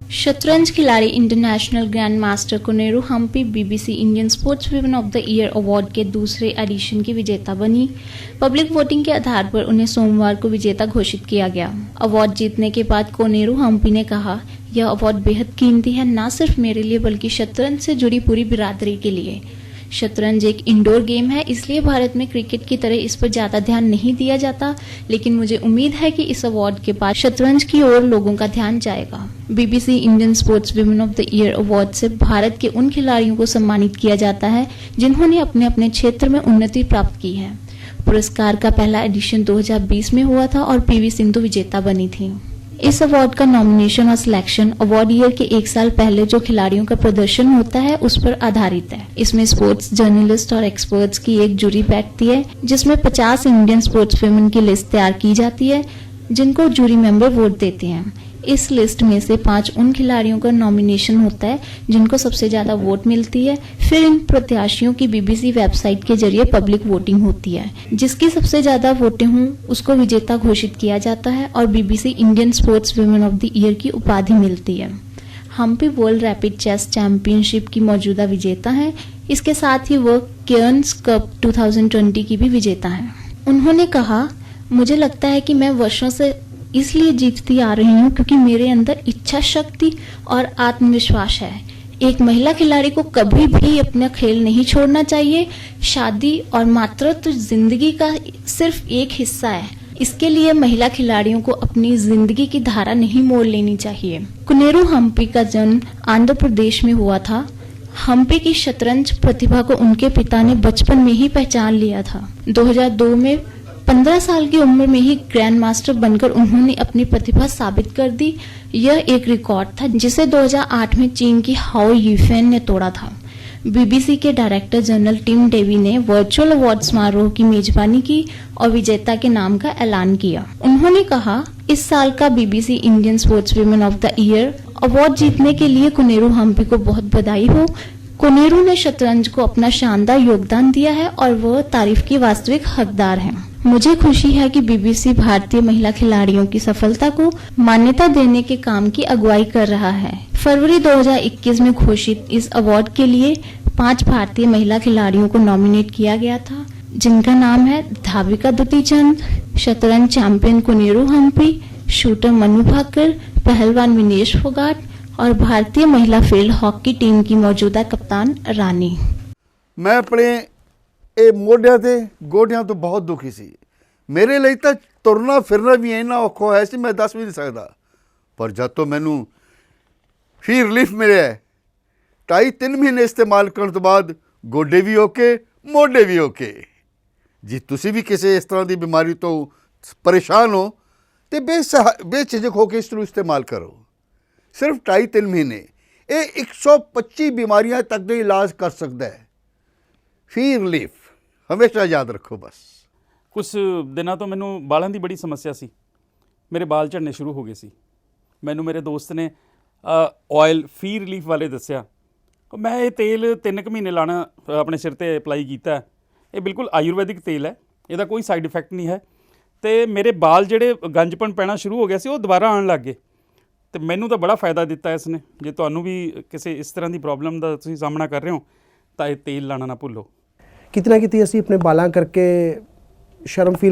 शतरंज खिलाड़ी international grand master Koneru Humpy BBC Indian sports women of the year award के दूसरे एडिशन की विजेता बनी। पब्लिक वोटिंग के आधार पर उन्हें सोमवार को विजेता घोषित किया गया। अवार्ड जीतने के बाद कोनेरू हम्पी ने कहा, यह अवार्ड बेहद कीमती है, न सिर्फ मेरे लिए बल्कि शतरंज से जुड़ी पूरी बिरादरी के लिए। शतरंज एक इंडोर गेम है, इसलिए भारत में क्रिकेट की तरह इस पर ज्यादा ध्यान नहीं दिया जाता, लेकिन मुझे उम्मीद है कि इस अवार्ड के बाद शतरंज की ओर लोगों का ध्यान जाएगा। BBC Indian sports women of the year award से भारत के उन खिलाड़ियों को सम्मानित किया जाता है जिन्होंने अपने अपने क्षेत्र में उन्नति प्राप्त की है। पुरस्कार का पहला एडिशन 2020 में हुआ था और पीवी सिंधु विजेता बनी थी। इस अवार्ड का नॉमिनेशन और सिलेक्शन अवार्ड ईयर के एक साल पहले जो खिलाड़ियों का प्रदर्शन होता है उस पर आधारित है। इसमें स्पोर्ट्स जर्नलिस्ट और एक्सपर्ट्स की एक जूरी बैठती है, जिसमें 50 इंडियन स्पोर्ट्स वुमेन की लिस्ट तैयार की जाती है जिनको जूरी मेंबर वोट देते हैं। इस लिस्ट में से 5 उन खिलाड़ियों का नॉमिनेशन होता है जिनको सबसे ज्यादा वोट मिलती है। फिर इन प्रत्याशियों की बीबीसी वेबसाइट के जरिए पब्लिक वोटिंग होती है। जिसकी सबसे ज्यादा वोटें हों उसको विजेता घोषित किया जाता है और BBC Indian sports women of the year की उपाधि मिलती है। Humpy world rapid chess championship की मौजूदा विजेता हैं। इसके साथ ही वह केयर्न्स कप 2020 की भी विजेता हैं। उन्होंने कहा, मुझे लगता है कि मैं वर्षों से इसलिए जीतती आ रही हूँ क्योंकि मेरे अंदर इच्छा शक्ति और आत्मविश्वास है। एक महिला खिलाड़ी को कभी भी अपना खेल नहीं छोड़ना चाहिए। शादी और मातृत्व जिंदगी का सिर्फ एक हिस्सा है, इसके लिए महिला खिलाड़ियों को अपनी जिंदगी की धारा नहीं मोड़ लेनी चाहिए। कोनेरू हम्पी का जन्म आंध्र प्रदेश में हुआ था। हम्पी की शतरंज प्रतिभा को उनके पिता ने बचपन में ही पहचान लिया था। 2002 में 15 साल की उम्र में ही ग्रैंड मास्टर बनकर उन्होंने अपनी प्रतिभा साबित कर दी। यह एक रिकॉर्ड था जिसे 2008 में चीन की हाओ यीफेन ने तोड़ा था। बीबीसी के डायरेक्टर जनरल टिम डेवी ने वर्चुअल अवार्ड समारोह की मेजबानी की और विजेता के नाम का ऐलान किया। उन्होंने कहा, इस साल का BBC Indian sports women of the year award जीतने के लिए कोनेरू हम्पी को बहुत बधाई हो। कोनेरू ने शतरंज को अपना शानदार योगदान दिया है और वह तारीफ की वास्तविक हकदार हैं। मुझे खुशी है कि बीबीसी भारतीय महिला खिलाड़ियों की सफलता को मान्यता देने के काम की अगुवाई कर रहा है। फरवरी 2021 में घोषित इस अवार्ड के लिए 5 भारतीय महिला खिलाड़ियों को नॉमिनेट किया गया था, जिनका नाम है धाविका दुतीचंद, शतरंज चैंपियन कोनेरू हम्पी, शूटर मनु भाकर, पहलवान विनेश फोगाट और भारतीय महिला फील्ड हॉकी टीम की मौजूदा कप्तान रानी। मैं अपने ਇਹ ਮੋਢਿਆਂ ਤੇ ਗੋਡਿਆਂ ਤੋਂ ਬਹੁਤ ਦੁਖੀ ਸੀ। ਮੇਰੇ ਲਈ ਤਾਂ ਤੁਰਨਾ ਫਿਰਨਾ ਵੀ ਇੰਨਾ ਔਖਾ ਹੋਇਆ ਸੀ, ਮੈਂ ਦੱਸ ਵੀ ਨਹੀਂ ਸਕਦਾ। ਪਰ ਜਦ ਤੋਂ ਮੈਨੂੰ ਫੀ ਰਿਲੀਫ ਮਿਲਿਆ 2.5-3 ਮਹੀਨੇ ਇਸਤੇਮਾਲ ਕਰਨ ਤੋਂ ਬਾਅਦ ਗੋਡੇ ਵੀ ਓਕੇ, ਮੋਢੇ ਵੀ ਓਕੇ। ਜੇ ਤੁਸੀਂ ਵੀ ਕਿਸੇ ਇਸ ਤਰ੍ਹਾਂ ਦੀ ਬਿਮਾਰੀ ਤੋਂ ਪਰੇਸ਼ਾਨ ਹੋ ਤੇ ਬੇਝਿਜਕ ਹੋ ਕੇ ਇਸ ਨੂੰ ਇਸਤੇਮਾਲ ਕਰੋ। ਸਿਰਫ 2.5-3 ਮਹੀਨੇ ਇਹ 125 ਬਿਮਾਰੀਆਂ ਤੱਕ ਦਾ ਇਲਾਜ ਕਰ ਸਕਦਾ ਹੈ। ਫੀ ਰਿਲੀਫ ਹਮੇਸ਼ਾ ਯਾਦ ਰੱਖੋ। ਬਸ ਕੁਛ ਦਿਨਾਂ ਤੋਂ ਮੈਨੂੰ ਬਾਲਾਂ ਦੀ ਬੜੀ ਸਮੱਸਿਆ ਸੀ। ਮੇਰੇ ਬਾਲ ਝੜਨੇ ਸ਼ੁਰੂ ਹੋ ਗਏ ਸੀ। ਮੈਨੂੰ ਮੇਰੇ ਦੋਸਤ ਨੇ ਆਇਲ ਫੀ ਰਿਲੀਫ ਵਾਲੇ ਦੱਸਿਆ। ਮੈਂ ਇਹ ਤੇਲ 3 ਕੁ ਮਹੀਨੇ ਲਾਣਾ ਆਪਣੇ ਸਿਰ 'ਤੇ ਅਪਲਾਈ ਕੀਤਾ। ਇਹ ਬਿਲਕੁਲ ਆਯੁਰਵੈਦਿਕ ਤੇਲ ਹੈ, ਇਹਦਾ ਕੋਈ ਸਾਈਡ ਇਫੈਕਟ ਨਹੀਂ ਹੈ ਅਤੇ ਮੇਰੇ ਬਾਲ ਜਿਹੜੇ ਗੰਜਪਣ ਪੈਣਾ ਸ਼ੁਰੂ ਹੋ ਗਿਆ ਸੀ ਉਹ ਦੁਬਾਰਾ ਆਉਣ ਲੱਗ ਗਏ ਅਤੇ ਮੈਨੂੰ ਤਾਂ ਬੜਾ ਫਾਇਦਾ ਦਿੱਤਾ ਇਸ ਨੇ। ਜੇ ਤੁਹਾਨੂੰ ਵੀ ਕਿਸੇ ਇਸ ਤਰ੍ਹਾਂ ਦੀ ਪ੍ਰੋਬਲਮ ਦਾ ਤੁਸੀਂ ਸਾਹਮਣਾ ਕਰ ਰਹੇ ਹੋ ਤਾਂ ਇਹ ਤੇਲ ਲਾਣਾ ਨਾ ਭੁੱਲੋ। ਕਿਤੇ ਨਾ ਕਿਤੇ ਅਸੀਂ ਆਪਣੇ ਬਾਲਾਂ ਕਰਕੇ ਸ਼ਰਮ ਫੀਲ